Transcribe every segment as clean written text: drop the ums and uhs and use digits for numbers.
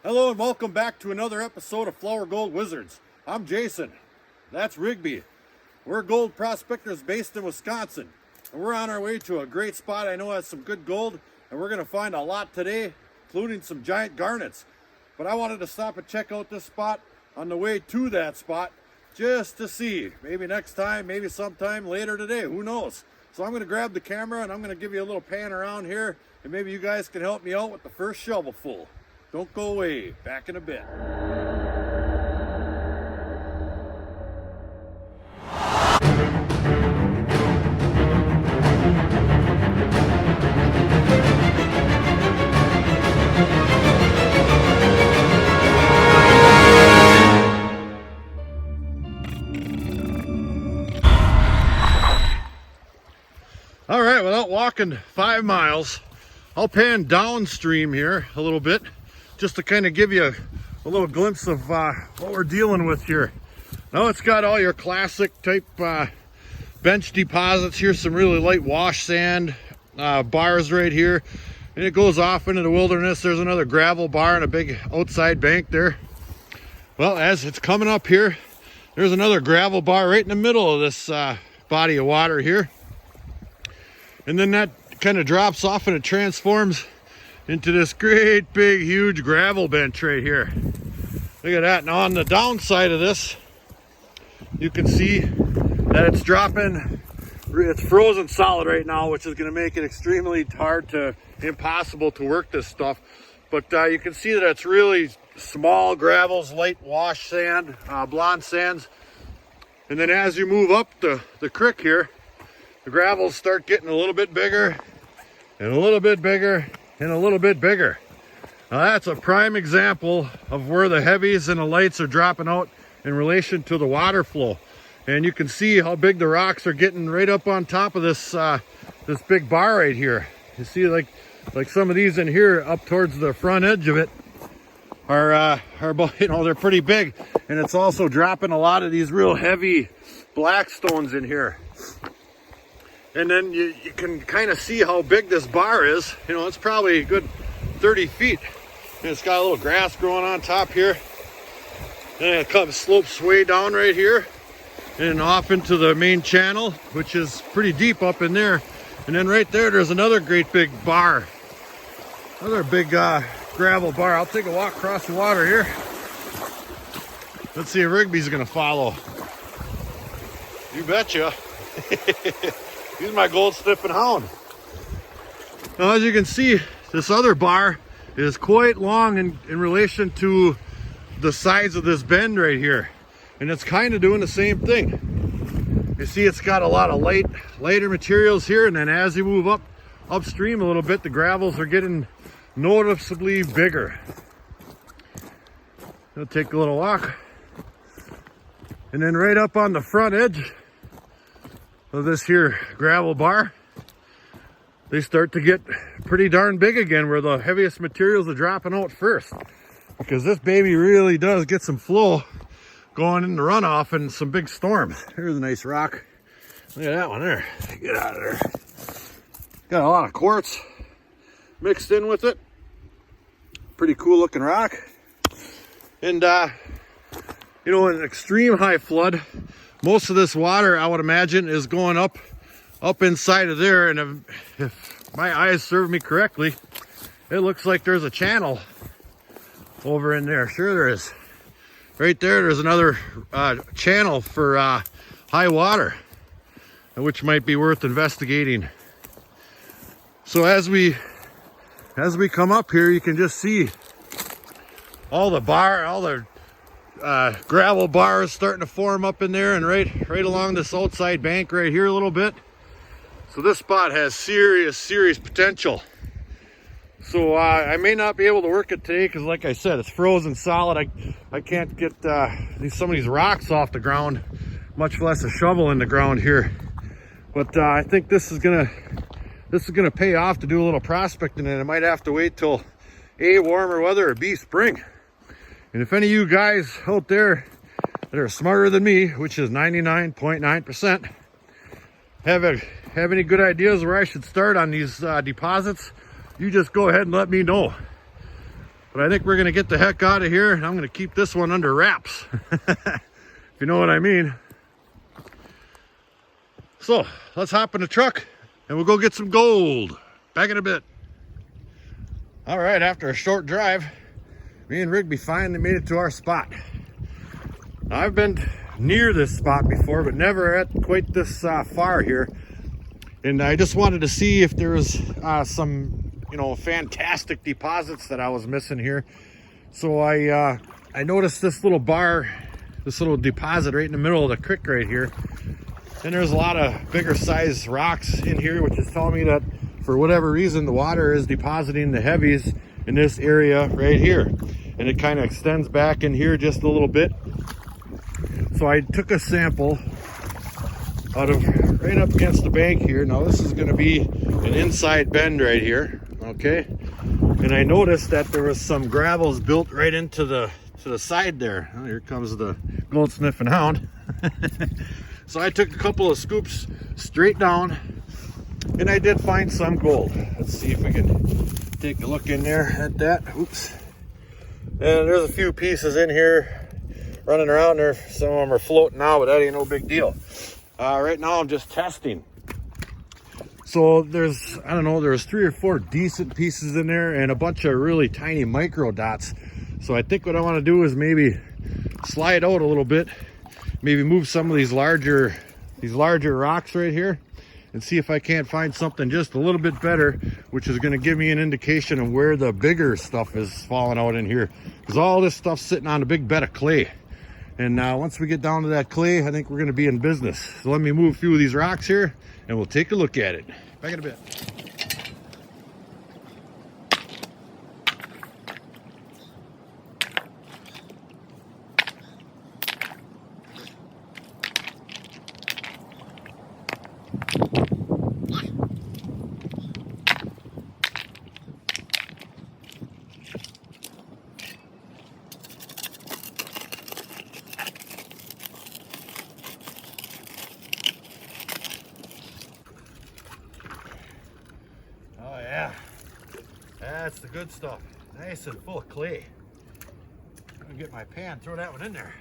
Hello and welcome back to another episode of Flower Gold Wizards. I'm Jason. That's Rigby. We're gold prospectors based in Wisconsin. And we're on our way to a great spot I know has some good gold. And we're going to find a lot today, including some giant garnets. But I wanted to stop and check out this spot on the way to that spot just to see. Maybe next time, maybe sometime later today. Who knows? So I'm going to grab the camera and I'm going to give you a little pan around here. And maybe you guys can help me out with the first shovelful. Don't go away. Back in a bit. All right, without walking 5 miles, I'll pan downstream here a little bit, just to kind of give you a little glimpse of what we're dealing with here. Now it's got all your classic type bench deposits here, some really light wash sand bars right here, and it goes off into the wilderness. There's another gravel bar and a big outside bank there. Well, as it's coming up here, there's another gravel bar right in the middle of this body of water here, and then that kind of drops off and it transforms into this great big huge gravel bench right here. Look at that. Now on the downside of this, you can see that it's dropping. It's frozen solid right now, which is going to make it extremely hard to impossible to work this stuff. But you can see that it's really small gravels, light wash sand, blonde sands. And then as you move up the creek here, the gravels start getting a little bit bigger and a little bit bigger and a little bit bigger. Now that's a prime example of where the heavies and the lights are dropping out in relation to the water flow. And you can see how big the rocks are getting right up on top of this this big bar right here. You see like some of these in here up towards the front edge of it are they're pretty big. And it's also dropping a lot of these real heavy black stones in here. And then you can kind of see how big this bar is. You know, it's probably a good 30 feet. And it's got a little grass growing on top here. And it comes slopes way down right here and off into the main channel, which is pretty deep up in there. And then right there's another great big bar. Another big gravel bar. I'll take a walk across the water here. Let's see if Rigby's gonna follow. You betcha. He's my gold sniffing hound. Now, as you can see, this other bar is quite long in relation to the size of this bend right here. And it's kind of doing the same thing. You see it's got a lot of lighter materials here, and then as you move upstream a little bit, the gravels are getting noticeably bigger. I'll take a little walk. And then right up on the front edge of this here gravel bar, they start to get pretty darn big again, where the heaviest materials are dropping out first, because this baby really does get some flow going in the runoff and some big storms. Here's a nice rock. Look at that one there. Get out of there. Got a lot of quartz mixed in with it. Pretty cool looking rock. And you know, an extreme high flood, most of this water, I would imagine, is going up inside of there. And if my eyes serve me correctly, it looks like there's a channel over in there. Sure there is. Right there's another channel for high water, which might be worth investigating. So as we come up here, you can just see all the gravel bars starting to form up in there, and right along this outside bank right here a little bit. So this spot has serious potential. So I may not be able to work it today because, like I said, it's frozen solid. I can't get some of these rocks off the ground, much less a shovel in the ground here. But I think this is gonna pay off to do a little prospecting, and I might have to wait till A, warmer weather, or B, spring. And if any of you guys out there that are smarter than me, which is 99.9%, have any good ideas where I should start on these deposits, you just go ahead and let me know. But I think we're gonna get the heck out of here, and I'm gonna keep this one under wraps. If you know what I mean. So let's hop in the truck and we'll go get some gold. Back in a bit. All right, after a short drive, me and Rigby finally made it to our spot. Now, I've been near this spot before, but never at quite this far here. And I just wanted to see if there was some, you know, fantastic deposits that I was missing here. So I noticed this little bar, this little deposit right in the middle of the creek right here. And there's a lot of bigger size rocks in here, which is telling me that for whatever reason, the water is depositing the heavies in this area right here. And it kind of extends back in here just a little bit. So I took a sample out of right up against the bank here. Now this is going to be an inside bend right here, okay? And I noticed that there was some gravels built right into the side there. Oh, here comes the gold sniffing hound. So I took a couple of scoops straight down, and I did find some gold. Let's see if we can take a look in there at that. Oops. And there's a few pieces in here running around there. Some of them are floating now, but that ain't no big deal. Right now I'm just testing. So there's, I don't know, there's 3 or 4 decent pieces in there and a bunch of really tiny micro dots. So I think what I want to do is maybe slide out a little bit, maybe move some of these larger rocks right here and see if I can't find something just a little bit better, which is going to give me an indication of where the bigger stuff is falling out in here, because all this stuff's sitting on a big bed of clay. And once we get down to that clay, I think we're going to be in business. So let me move a few of these rocks here and we'll take a look at it. Back in a bit. Oh yeah, that's the good stuff. Nice and full of clay. I'm gonna get my pan, throw that one in there.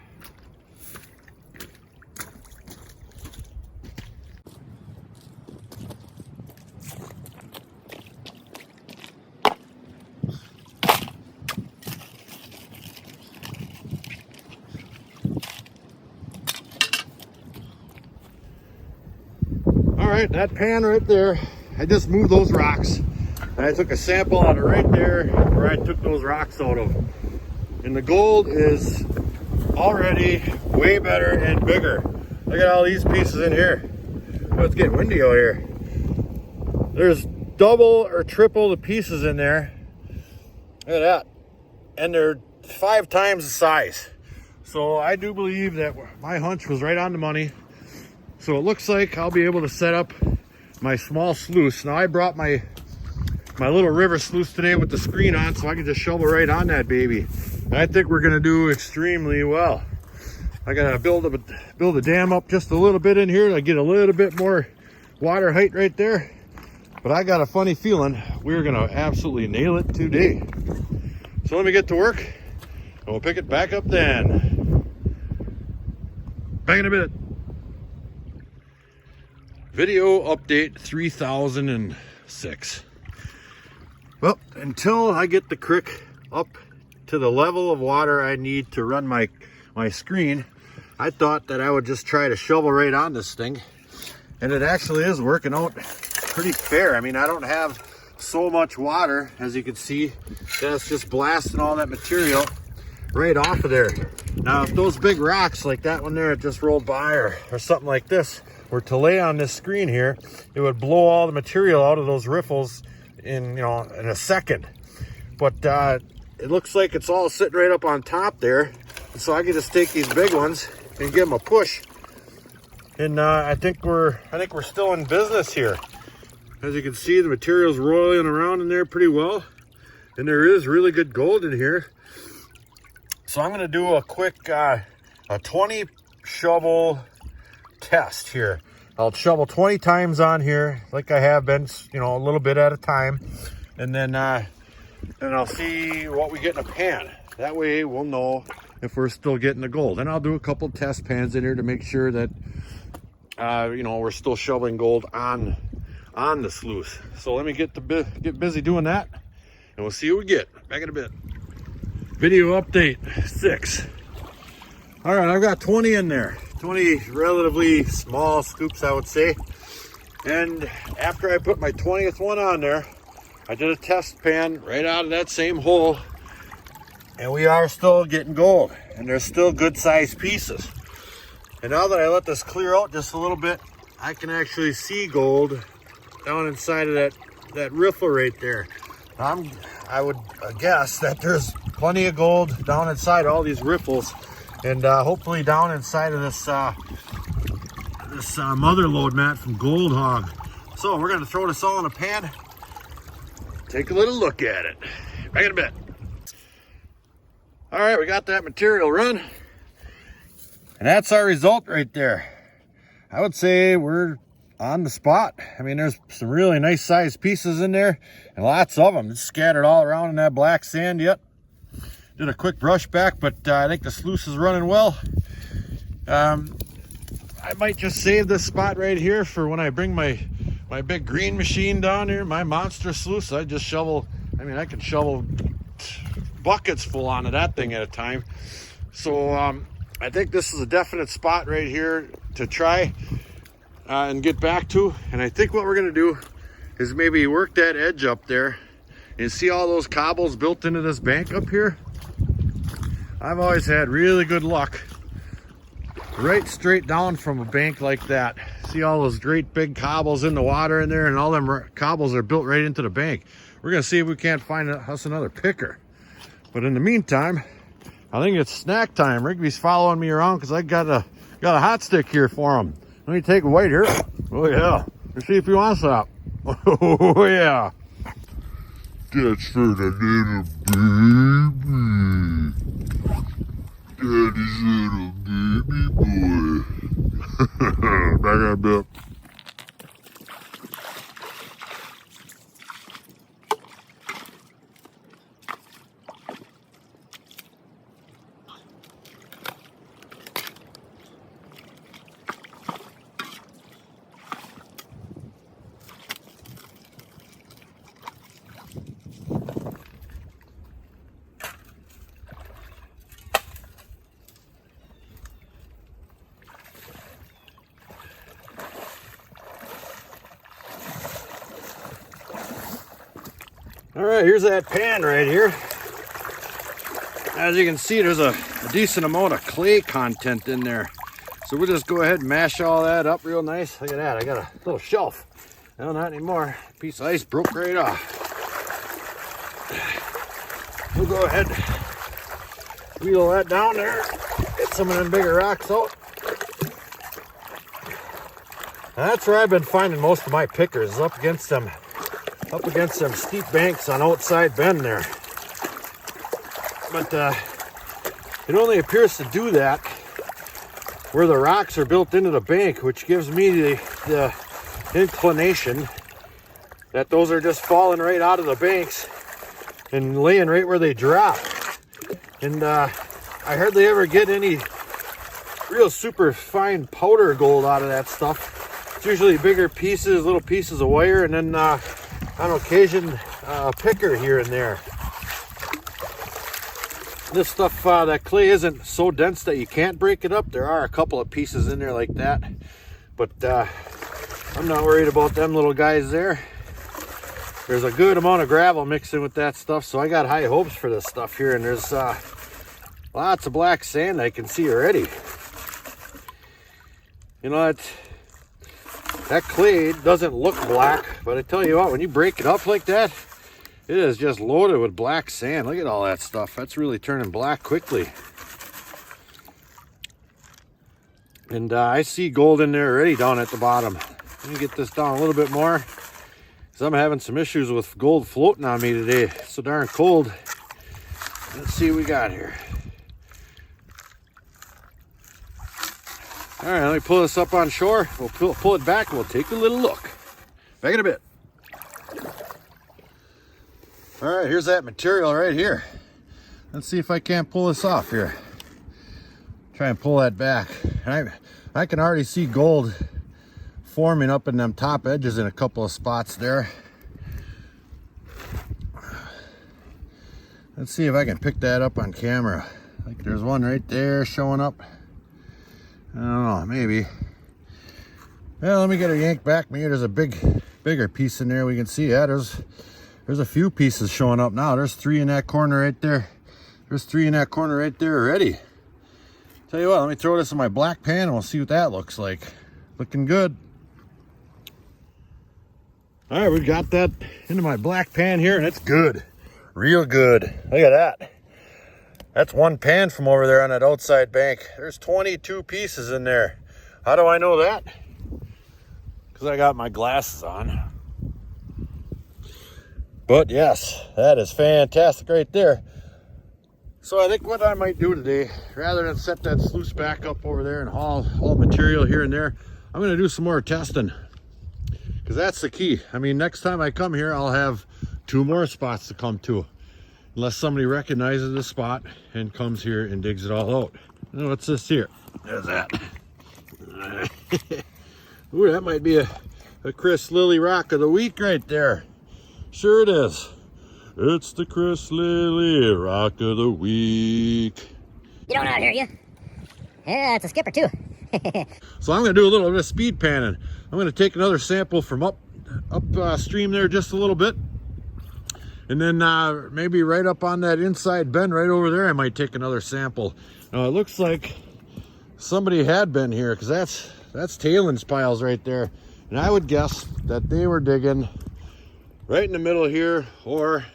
All right, that pan right there, I just moved those rocks. And I took a sample out of right there where I took those rocks out of. And the gold is already way better and bigger. Look at all these pieces in here. Oh, it's getting windy out here. There's double or triple the pieces in there. Look at that. And they're 5 times the size. So I do believe that my hunch was right on the money. So it looks like I'll be able to set up my small sluice. Now I brought my little river sluice today with the screen on, so I can just shovel right on that baby. And I think we're gonna do extremely well. I gotta build a dam up just a little bit in here to get a little bit more water height right there. But I got a funny feeling we're gonna absolutely nail it today. So let me get to work and we'll pick it back up then. Back in a bit. Video update 3006. Well, until I get the creek up to the level of water I need to run my screen, I thought that I would just try to shovel right on this thing. And it actually is working out pretty fair. I mean, I don't have so much water, as you can see, that's just blasting all that material right off of there. Now, if those big rocks like that one there that just rolled by or something like this were to lay on this screen here, it would blow all the material out of those riffles in a second. But it looks like it's all sitting right up on top there, so I can just take these big ones and give them a push. And I think we're still in business here. As you can see, the material's rolling around in there pretty well, and there is really good gold in here. So I'm going to do a quick a 20 shovel test here. I'll shovel 20 times on here like I have been, a little bit at a time, and then and I'll see what we get in a pan. That way we'll know if we're still getting the gold. And I'll do a couple test pans in here to make sure that you know, we're still shoveling gold on the sluice. So let me get busy doing that, and we'll see what we get. Back in a bit. Video update 6. All right, I've got 20 in there. 20 relatively small scoops, I would say. And after I put my 20th one on there, I did a test pan right out of that same hole, and we are still getting gold, and they're still good sized pieces. And now that I let this clear out just a little bit, I can actually see gold down inside of that riffle right there. I would guess that there's plenty of gold down inside all these riffles, and hopefully down inside of this mother lode mat from Gold Hog. So we're gonna throw this all in a pan, take a little look at it. Back in a bit. All right, we got that material run. And that's our result right there. I would say we're on the spot. I mean, there's some really nice sized pieces in there, and lots of them just scattered all around in that black sand yet. Did a quick brush back, but I think the sluice is running well. I might just save this spot right here for when I bring my big green machine down here, my monster sluice. I just shovel, I mean, I can shovel buckets full onto that thing at a time. So I think this is a definite spot right here to try and get back to. And I think what we're gonna do is maybe work that edge up there, and see all those cobbles built into this bank up here. I've always had really good luck right straight down from a bank like that. See all those great big cobbles in the water in there, and all them cobbles are built right into the bank. We're gonna see if we can't find us another picker. But in the meantime, I think it's snack time. Rigby's following me around because I got a hot stick here for him. Let me take a bite here. Oh yeah. Let's see if he wants that. Oh yeah. That's for the little baby. Daddy's little baby boy. Back in a bit. All right, here's that pan right here. As you can see, there's a decent amount of clay content in there. So we'll just go ahead and mash all that up real nice. Look at that, I got a little shelf. No, not anymore. Piece of ice broke right off. We'll go ahead and wheel that down there. Get some of them bigger rocks out. And that's where I've been finding most of my pickers, up against them steep banks on outside bend there. But it only appears to do that where the rocks are built into the bank, which gives me the inclination that those are just falling right out of the banks and laying right where they drop. And I hardly ever get any real super fine powder gold out of that stuff. It's usually bigger pieces, little pieces of wire, and then on occasion a picker here and there. This stuff, that clay isn't so dense that you can't break it up. There are a couple of pieces in there like that, but I'm not worried about them little guys there. There's a good amount of gravel mixed in with that stuff, so I got high hopes for this stuff here. And there's lots of black sand I can see already. You know, that clay doesn't look black, but I tell you what, when you break it up like that, it is just loaded with black sand. Look at all that stuff. That's really turning black quickly. And I see gold in there already down at the bottom. Let me get this down a little bit more, because I'm having some issues with gold floating on me today. It's so darn cold. Let's see what we got here. All right, let me pull this up on shore. We'll pull it back and we'll take a little look. Back in a bit. All right, here's that material right here. Let's see if I can't pull this off here. Try and pull that back. And I can already see gold forming up in them top edges in a couple of spots there. Let's see if I can pick that up on camera. Like there's one right there showing up. I don't know, maybe. Well, let me get a yank back. Maybe there's a bigger piece in there we can see. Yeah, there's a few pieces showing up now. There's 3 in that corner right there. There's 3 in that corner right there already. Tell you what, let me throw this in my black pan and we'll see what that looks like. Looking good. All right, we got that into my black pan here and it's good. Real good. Look at that. That's one pan from over there on that outside bank. There's 22 pieces in there. How do I know that? Because I got my glasses on. But yes, that is fantastic right there. So I think what I might do today, rather than set that sluice back up over there and haul material here and there, I'm going to do some more testing. Because that's the key. I mean, next time I come here, I'll have 2 more spots to come to. Unless somebody recognizes the spot and comes here and digs it all out. What's this here? There's that. Ooh, that might be a Chris Lilly rock of the week right there. Sure it is. It's the Chris Lilly rock of the week. You don't know out here, you? Yeah, it's a skipper too. So I'm going to do a little bit of speed panning. I'm going to take another sample from upstream there just a little bit. And then maybe right up on that inside bend right over there, I might take another sample. Now it looks like somebody had been here because that's tailings piles right there. And I would guess that they were digging right in the middle here or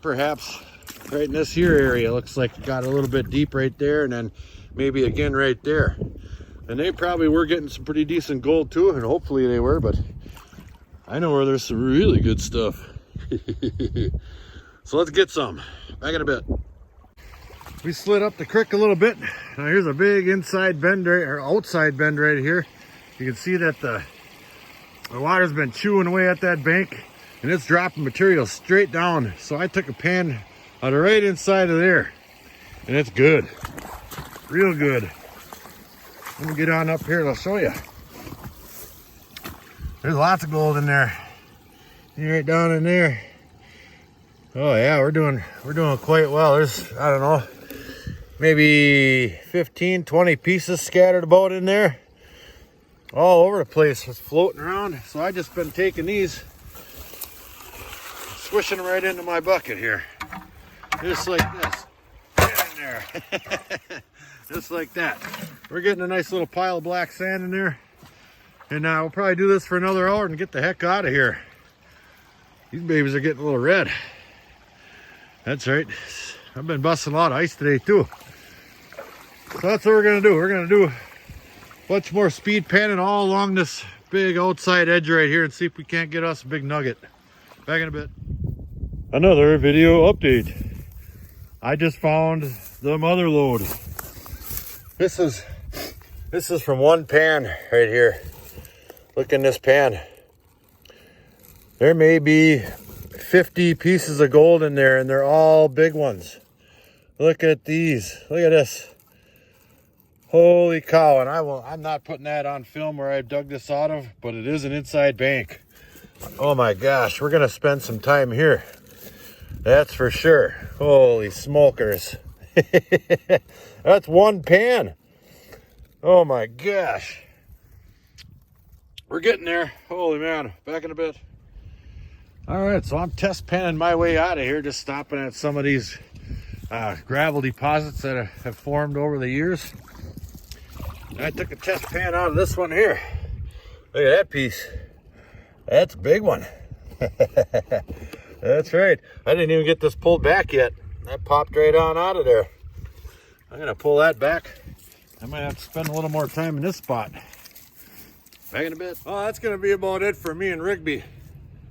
perhaps right in this here area. It looks like it got a little bit deep right there and then maybe again right there. And they probably were getting some pretty decent gold too, and hopefully they were, but I know where there's some really good stuff. So let's get some. Back in a bit. We slid up the creek a little bit. Now here's a big inside bend or outside bend right here. You can see that the water's been chewing away at that bank and it's dropping material straight down. So I took a pan out of right inside of there and it's good. Real good. Let me get on up here and I'll show you. There's lots of gold in there. Right down in there. Oh yeah, we're doing quite well. There's, I don't know, maybe 15, 20 pieces scattered about in there. All over the place, it's floating around. So I just been taking these, swishing them right into my bucket here. Just like this. Get in there. Just like that. We're getting a nice little pile of black sand in there. And we'll probably do this for another hour and get the heck out of here. These babies are getting a little red. That's right. I've been busting a lot of ice today too. So that's what we're gonna do. We're gonna do a bunch more speed panning all along this big outside edge right here and see if we can't get us a big nugget. Back in a bit. Another video update. I just found the mother lode. This is from one pan right here. Look in this pan. There may be 50 pieces of gold in there and they're all big ones. Look at these. Look at this. Holy cow. And I'm not putting that on film where I dug this out of, but it is an inside bank. Oh my gosh, we're gonna spend some time here. That's for sure. Holy smokers. That's one pan. Oh my gosh. We're getting there. Holy man. Back in a bit. All right, so I'm test panning my way out of here, just stopping at some of these gravel deposits that have formed over the years. I took a test pan out of this one here. Look at that piece. That's a big one. That's right. I didn't even get this pulled back yet. That popped right on out of there. I'm gonna pull that back. I might have to spend a little more time in this spot. Back in a bit. Oh, that's gonna be about it for me and Rigby.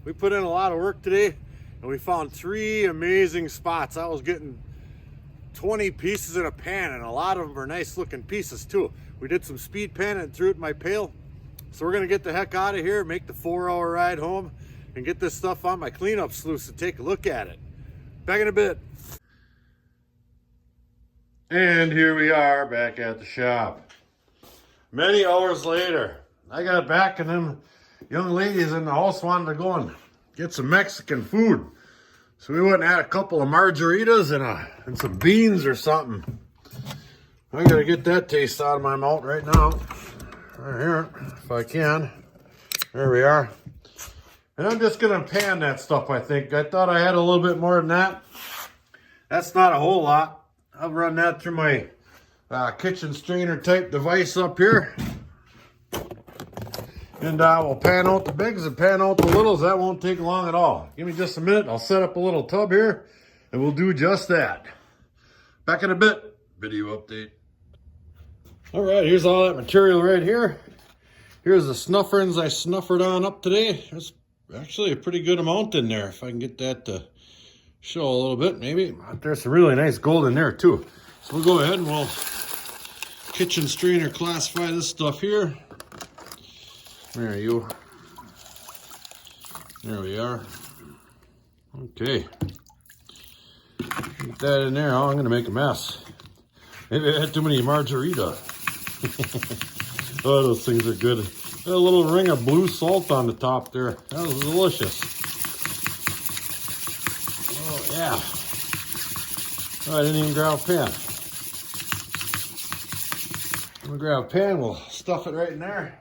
We put in a lot of work today and we found 3 amazing spots. I was getting 20 pieces in a pan and a lot of them are nice looking pieces too. We did some speed panning and threw it in my pail. So we're gonna get the heck out of here, make the 4-hour ride home and get this stuff on my cleanup sluice and take a look at it. Back in a bit. And here we are back at the shop. Many hours later, I got back and them young ladies in the house wanted to go and get some Mexican food. So we went and had a couple of margaritas and some beans or something. I gotta get that taste out of my mouth right now. Right here, if I can. There we are. And I'm just gonna pan that stuff, I think. I thought I had a little bit more than that. That's not a whole lot. I'll run that through my kitchen strainer type device up here. And we'll pan out the bigs and pan out the littles. That won't take long at all. Give me just a minute. I'll set up a little tub here and we'll do just that. Back in a bit. Video update. All right, here's all that material right here. Here's the snufferings I snuffered on up today. There's actually a pretty good amount in there. If I can get that to show a little bit, maybe. There's some really nice gold in there too. So we'll go ahead and we'll kitchen strainer classify this stuff here. There you. There we are. Okay. Get that in there. Oh, I'm going to make a mess. Maybe I had too many margarita. Oh, those things are good. Got a little ring of blue salt on the top there. That was delicious. Oh, yeah. Oh, I didn't even grab a pan. I'm going to grab a pan. We'll stuff it right in there.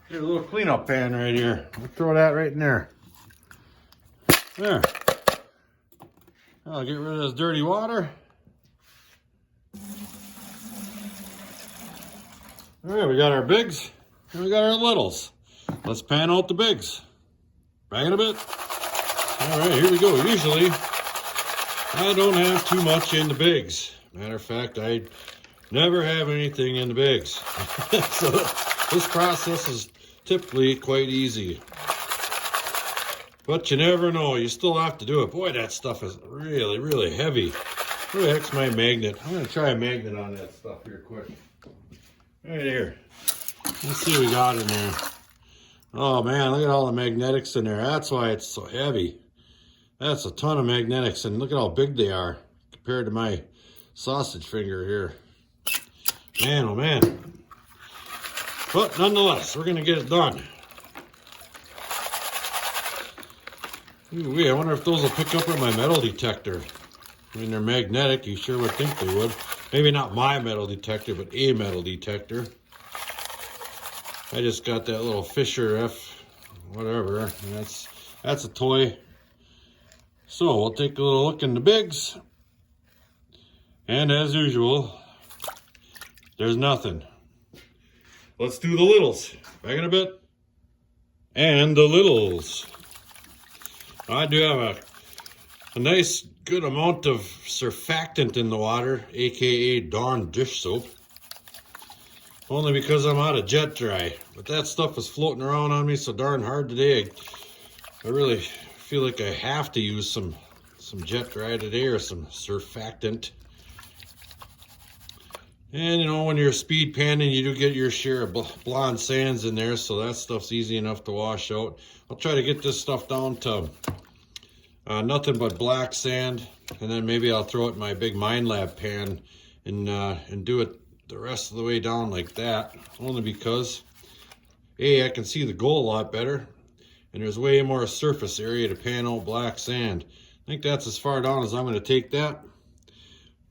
Here's a little cleanup pan right here. We'll throw that right in there. There. I'll get rid of this dirty water. All right, we got our bigs and we got our littles. Let's pan out the bigs. Back in a bit. All right, here we go. Usually, I don't have too much in the bigs. Matter of fact, I never have anything in the bigs. So this process is typically quite easy. But you never know. You still have to do it. Boy, that stuff is really, really heavy. Where the heck's my magnet? I'm going to try a magnet on that stuff here quick. Right here. Let's see what we got in there. Oh man, look at all the magnetics in there. That's why it's so heavy. That's a ton of magnetics, and look at how big they are compared to my sausage finger here. Man, oh man. But nonetheless, we're going to get it done. Ooh, I wonder if those will pick up on my metal detector. I mean, they're magnetic. You sure would think they would. Maybe not my metal detector, but a metal detector. I just got that little Fisher F, whatever. That's a toy. So we'll take a little look in the bigs. And as usual, there's nothing. Let's do the littles. Back in a bit. And the littles. I do have a nice good amount of surfactant in the water, aka Dawn dish soap. Only because I'm out of jet dry. But that stuff is floating around on me so darn hard today. I really feel like I have to use some jet dry today or some surfactant. And you know, when you're speed panning, you do get your share of blonde sands in there, so that stuff's easy enough to wash out. I'll try to get this stuff down to nothing but black sand, and then maybe I'll throw it in my big Mind Lab pan and do it the rest of the way down like that. Only because I can see the gold a lot better, and there's way more surface area to pan out black sand. I think that's as far down as I'm going to take that.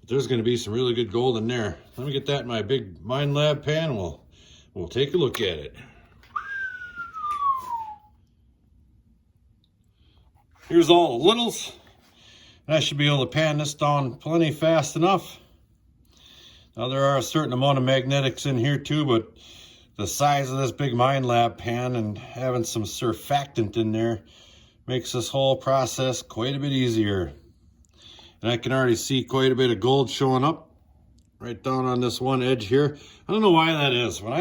But there's going to be some really good gold in there. Let me get that in my big Mind Lab pan. We'll take a look at it. Here's all the littles. I should be able to pan this down plenty fast enough. Now there are a certain amount of magnetics in here too, but the size of this big Mind Lab pan and having some surfactant in there makes this whole process quite a bit easier. And I can already see quite a bit of gold showing up right down on this one edge here. I don't know why that is. When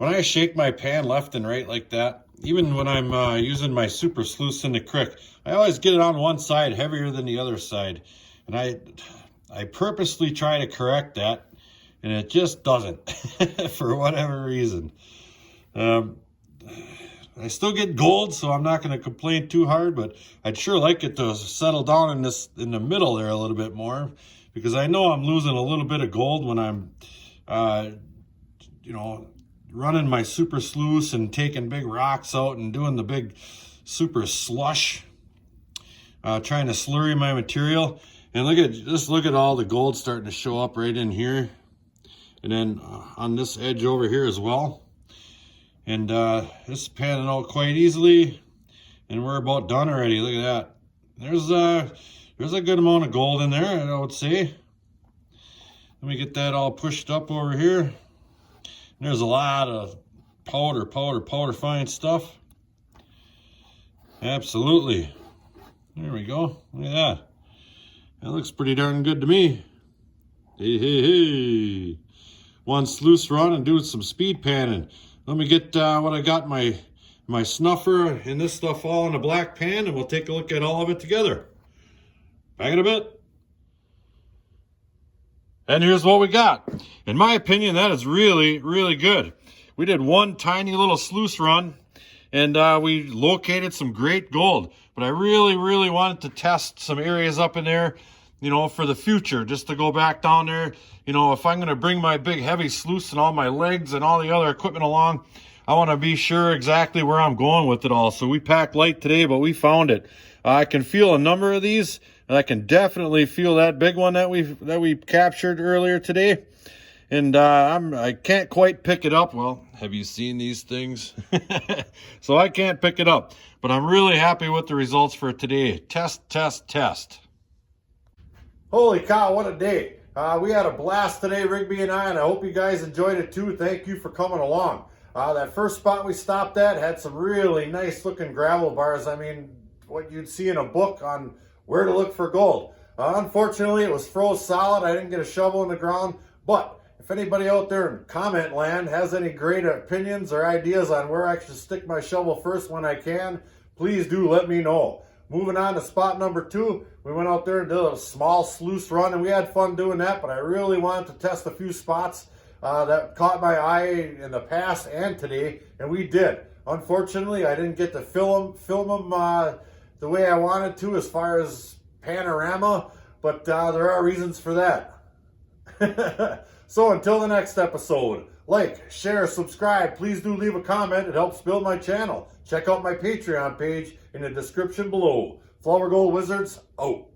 I shake my pan left and right like that, even when I'm using my super sluice in the creek, I always get it on one side heavier than the other side. And I purposely try to correct that, and it just doesn't for whatever reason. I still get gold, so I'm not going to complain too hard, but I'd sure like it to settle down in the middle there a little bit more, because I know I'm losing a little bit of gold when I'm, running my super sluice and taking big rocks out and doing the big super slush, trying to slurry my material. And look at all the gold starting to show up right in here, and then on this edge over here as well. And this is panning out quite easily, and we're about done already. Look at that. There's a good amount of gold in there, I would say. Let me get that all pushed up over here. And there's a lot of powder fine stuff. Absolutely. There we go. Look at that. That looks pretty darn good to me. Hey. One sluice run and do some speed panning. Let me get what I got, my snuffer and this stuff all in a black pan, and we'll take a look at all of it together. Back in a bit. And here's what we got. In my opinion, that is really, really good. We did one tiny little sluice run, and we located some great gold. But I really, really wanted to test some areas up in there, for the future, just to go back down there. If I'm going to bring my big heavy sluice and all my legs and all the other equipment along, I want to be sure exactly where I'm going with it all. So we packed light today, but we found it. I can feel a number of these, and I can definitely feel that big one that we captured earlier today. And I can't quite pick it up. Well, have you seen these things? So I can't pick it up, but I'm really happy with the results for today. Test. Holy cow, what a day. We had a blast today, Rigby and I hope you guys enjoyed it too. Thank you for coming along. That first spot we stopped at had some really nice looking gravel bars. I mean, what you'd see in a book on where to look for gold. Unfortunately, it was froze solid. I didn't get a shovel in the ground, but if anybody out there in comment land has any great opinions or ideas on where I should stick my shovel first when I can, please do let me know. Moving on to spot number 2, we went out there and did a small sluice run, and we had fun doing that, but I really wanted to test a few spots that caught my eye in the past and today, and we did. Unfortunately, I didn't get to film them the way I wanted to as far as panorama, but there are reasons for that. So until the next episode, like, share, subscribe. Please do leave a comment. It helps build my channel. Check out my Patreon page in the description below. Flower Gold Wizards, out.